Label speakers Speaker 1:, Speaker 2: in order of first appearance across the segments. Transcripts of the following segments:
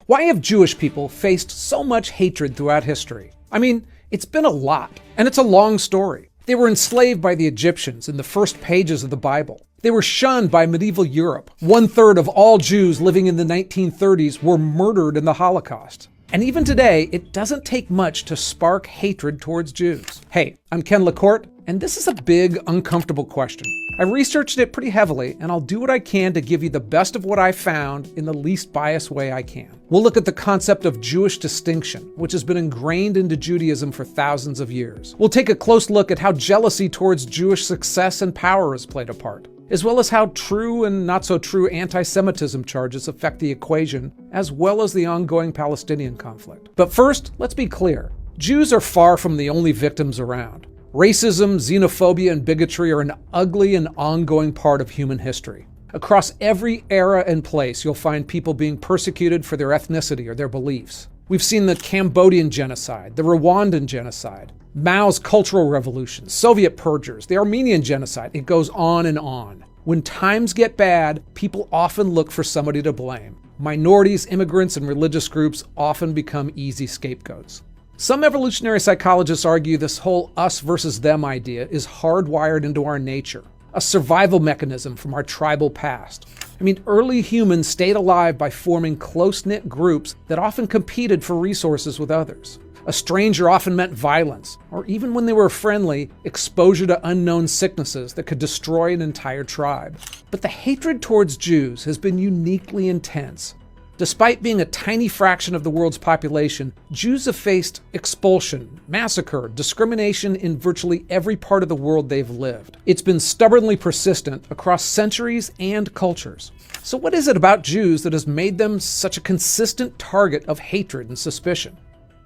Speaker 1: Why have Jewish people faced so much hatred throughout history? I mean, it's been a lot, and it's a long story. They were enslaved by the Egyptians in the first pages of the Bible. They were shunned by medieval Europe. 1/3 of all Jews living in the 1930s were murdered in the Holocaust. And even today, it doesn't take much to spark hatred towards Jews. Hey, I'm Ken LaCourte, and this is a big, uncomfortable question. I researched it pretty heavily, and I'll do what I can to give you the best of what I found in the least biased way I can. We'll look at the concept of Jewish distinction, which has been ingrained into Judaism for thousands of years. We'll take a close look at how jealousy towards Jewish success and power has played a part, as well as how true and not so true anti-Semitism charges affect the equation, as well as the ongoing Palestinian conflict. But first, let's be clear. Jews are far from the only victims around. Racism, xenophobia, and bigotry are an ugly and ongoing part of human history. Across every era and place, you'll find people being persecuted for their ethnicity or their beliefs. We've seen the Cambodian genocide, the Rwandan genocide, Mao's Cultural Revolution, Soviet purgers, the Armenian genocide. It goes on and on. When times get bad, people often look for somebody to blame. Minorities, immigrants, and religious groups often become easy scapegoats. Some evolutionary psychologists argue this whole us versus them idea is hardwired into our nature, a survival mechanism from our tribal past. I mean, early humans stayed alive by forming close-knit groups that often competed for resources with others. A stranger often meant violence, or even when they were friendly, exposure to unknown sicknesses that could destroy an entire tribe. But the hatred towards Jews has been uniquely intense. Despite being a tiny fraction of the world's population, Jews have faced expulsion, massacre, discrimination in virtually every part of the world they've lived. It's been stubbornly persistent across centuries and cultures. So what is it about Jews that has made them such a consistent target of hatred and suspicion?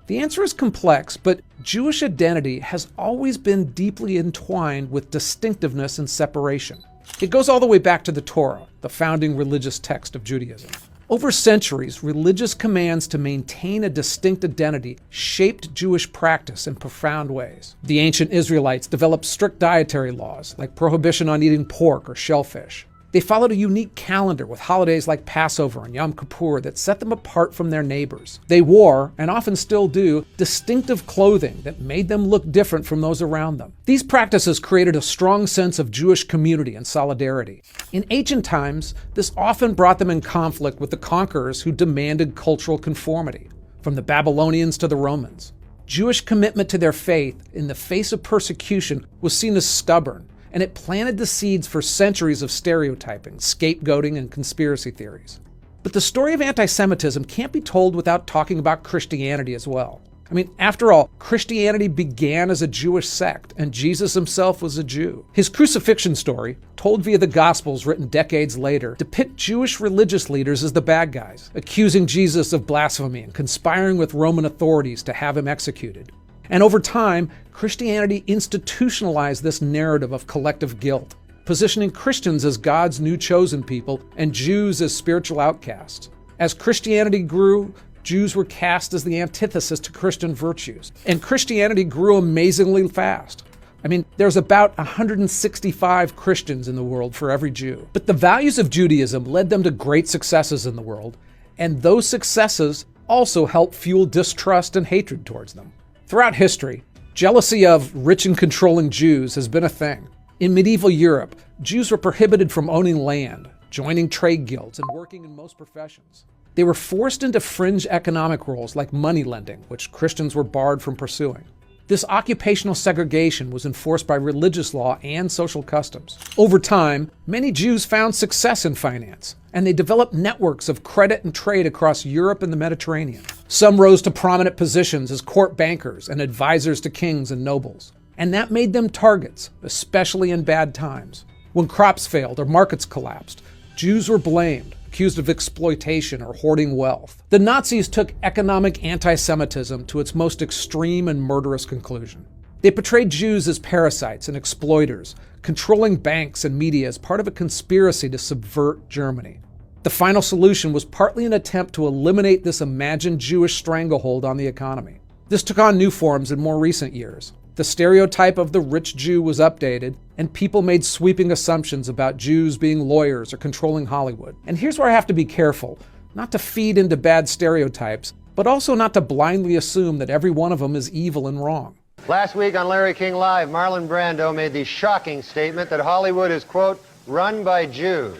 Speaker 1: The answer is complex, but Jewish identity has always been deeply entwined with distinctiveness and separation. It goes all the way back to the Torah, the founding religious text of Judaism. Over centuries, religious commands to maintain a distinct identity shaped Jewish practice in profound ways. The ancient Israelites developed strict dietary laws, like prohibition on eating pork or shellfish. They followed a unique calendar with holidays like Passover and Yom Kippur that set them apart from their neighbors. They wore, and often still do, distinctive clothing that made them look different from those around them. These practices created a strong sense of Jewish community and solidarity. In ancient times, this often brought them in conflict with the conquerors who demanded cultural conformity, from the Babylonians to the Romans. Jewish commitment to their faith in the face of persecution was seen as stubborn, and it planted the seeds for centuries of stereotyping, scapegoating, and conspiracy theories. But the story of anti-Semitism can't be told without talking about Christianity as well. I mean, after all, Christianity began as a Jewish sect, and Jesus himself was a Jew. His crucifixion story, told via the Gospels written decades later, depict Jewish religious leaders as the bad guys, accusing Jesus of blasphemy and conspiring with Roman authorities to have him executed. And over time, Christianity institutionalized this narrative of collective guilt, positioning Christians as God's new chosen people and Jews as spiritual outcasts. As Christianity grew, Jews were cast as the antithesis to Christian virtues, and Christianity grew amazingly fast. I mean, there's about 165 Christians in the world for every Jew. But the values of Judaism led them to great successes in the world, and those successes also helped fuel distrust and hatred towards them. Throughout history, jealousy of rich and controlling Jews has been a thing. In medieval Europe, Jews were prohibited from owning land, joining trade guilds, and working in most professions. They were forced into fringe economic roles like money lending, which Christians were barred from pursuing. This occupational segregation was enforced by religious law and social customs. Over time, many Jews found success in finance, and they developed networks of credit and trade across Europe and the Mediterranean. Some rose to prominent positions as court bankers and advisors to kings and nobles. And that made them targets, especially in bad times. When crops failed or markets collapsed, Jews were blamed, accused of exploitation or hoarding wealth. The Nazis took economic anti-Semitism to its most extreme and murderous conclusion. They portrayed Jews as parasites and exploiters, controlling banks and media as part of a conspiracy to subvert Germany. The final solution was partly an attempt to eliminate this imagined Jewish stranglehold on the economy. This took on new forms in more recent years. The stereotype of the rich Jew was updated, and people made sweeping assumptions about Jews being lawyers or controlling Hollywood. And here's where I have to be careful. not to feed into bad stereotypes, but also not to blindly assume that every one of them is evil and wrong.
Speaker 2: Last week on Larry King Live, Marlon Brando made the shocking statement that Hollywood is, quote, run by Jews.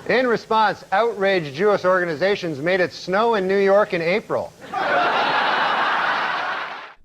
Speaker 2: In response, outraged Jewish organizations made it snow in New York in April.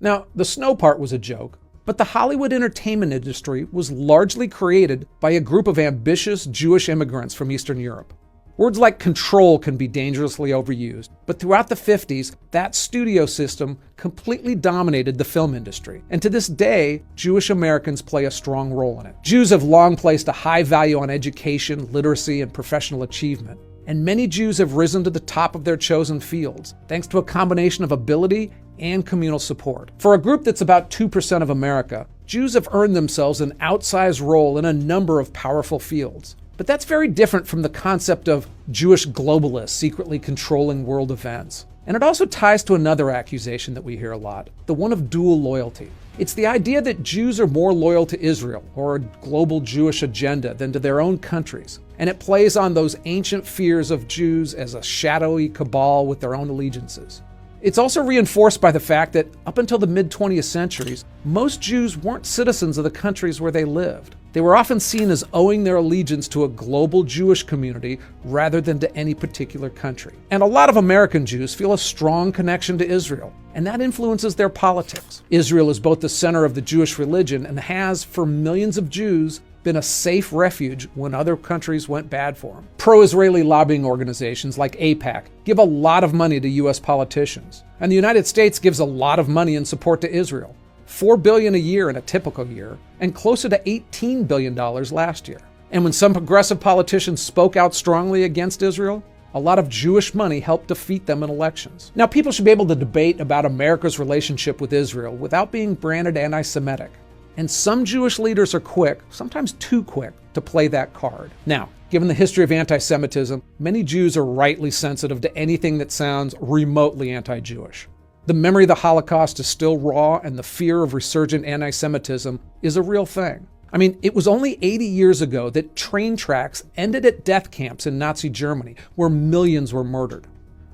Speaker 1: Now, the snow part was a joke, but the Hollywood entertainment industry was largely created by a group of ambitious Jewish immigrants from Eastern Europe. Words like control can be dangerously overused, but throughout the 50s, that studio system completely dominated the film industry. And to this day, Jewish Americans play a strong role in it. Jews have long placed a high value on education, literacy, and professional achievement. And many Jews have risen to the top of their chosen fields, thanks to a combination of ability and communal support. For a group that's about 2% of America, Jews have earned themselves an outsized role in a number of powerful fields. But that's very different from the concept of Jewish globalists secretly controlling world events. And it also ties to another accusation that we hear a lot, the one of dual loyalty. It's the idea that Jews are more loyal to Israel or a global Jewish agenda than to their own countries. And it plays on those ancient fears of Jews as a shadowy cabal with their own allegiances. It's also reinforced by the fact that up until the mid-20th centuries, most Jews weren't citizens of the countries where they lived. They were often seen as owing their allegiance to a global Jewish community rather than to any particular country. And a lot of American Jews feel a strong connection to Israel, and that influences their politics. Israel is both the center of the Jewish religion and has, for millions of Jews, been a safe refuge when other countries went bad for them. Pro-Israeli lobbying organizations like AIPAC give a lot of money to U.S. politicians, and the United States gives a lot of money in support to Israel. $4 billion a year in a typical year, and closer to $18 billion last year. And when some progressive politicians spoke out strongly against Israel, a lot of Jewish money helped defeat them in elections. Now, people should be able to debate about America's relationship with Israel without being branded anti-Semitic. And some Jewish leaders are quick, sometimes too quick, to play that card. Now, given the history of anti-Semitism, many Jews are rightly sensitive to anything that sounds remotely anti-Jewish. The memory of the Holocaust is still raw, and the fear of resurgent anti-Semitism is a real thing. I mean, it was only 80 years ago that train tracks ended at death camps in Nazi Germany, where millions were murdered.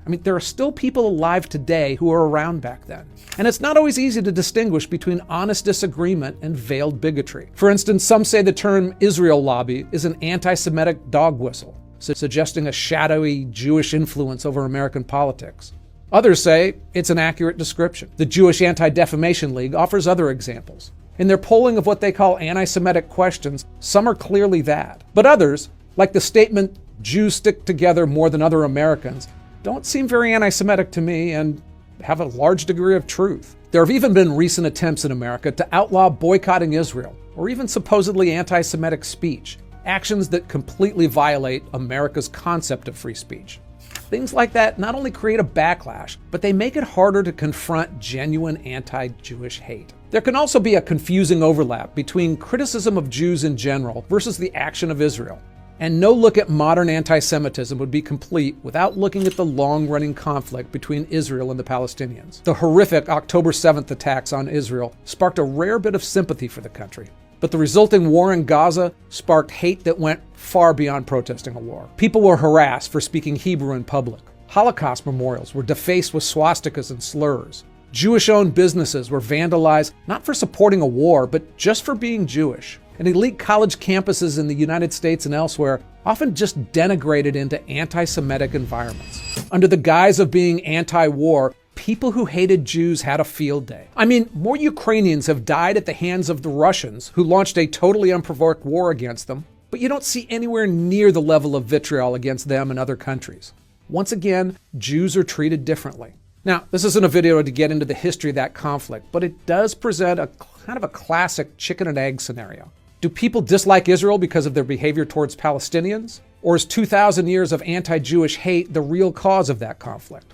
Speaker 1: I mean, there are still people alive today who were around back then. And it's not always easy to distinguish between honest disagreement and veiled bigotry. For instance, some say the term Israel lobby is an anti-Semitic dog whistle, suggesting a shadowy Jewish influence over American politics. Others say it's an accurate description. The Jewish Anti-Defamation League offers other examples. In their polling of what they call anti-Semitic questions, some are clearly that. But others, like the statement, Jews stick together more than other Americans, don't seem very anti-Semitic to me and have a large degree of truth. There have even been recent attempts in America to outlaw boycotting Israel, or even supposedly anti-Semitic speech, actions that completely violate America's concept of free speech. Things like that not only create a backlash, but they make it harder to confront genuine anti-Jewish hate. There can also be a confusing overlap between criticism of Jews in general versus the action of Israel. And no look at modern anti-Semitism would be complete without looking at the long-running conflict between Israel and the Palestinians. The horrific October 7th attacks on Israel sparked a rare bit of sympathy for the country. But the resulting war in Gaza sparked hate that went far beyond protesting a war. People were harassed for speaking Hebrew in public. Holocaust memorials were defaced with swastikas and slurs. Jewish-owned businesses were vandalized not for supporting a war, but just for being Jewish. And elite college campuses in the United States and elsewhere often just denigrated into anti-Semitic environments. Under the guise of being anti-war, people who hated Jews had a field day. I mean, more Ukrainians have died at the hands of the Russians, who launched a totally unprovoked war against them, but you don't see anywhere near the level of vitriol against them in other countries. Once again, Jews are treated differently. Now, this isn't a video to get into the history of that conflict, but it does present a kind of a classic chicken and egg scenario. Do people dislike Israel because of their behavior towards Palestinians? Or is 2,000 years of anti-Jewish hate the real cause of that conflict?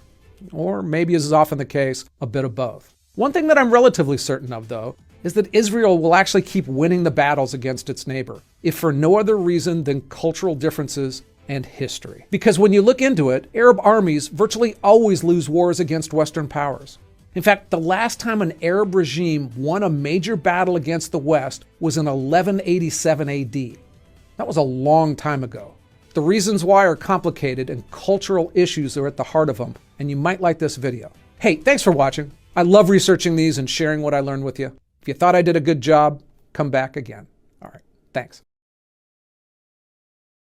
Speaker 1: Or maybe, as is often the case, a bit of both. One thing that I'm relatively certain of, though, is that Israel will actually keep winning the battles against its neighbor, if for no other reason than cultural differences and history. Because when you look into it, Arab armies virtually always lose wars against Western powers. In fact, the last time an Arab regime won a major battle against the West was in 1187 AD. That was a long time ago. The reasons why are complicated and cultural issues are at the heart of them, and you might like this video. Hey, thanks for watching. I love researching these and sharing what I learned with you. If you thought I did a good job, come back again. All right, thanks.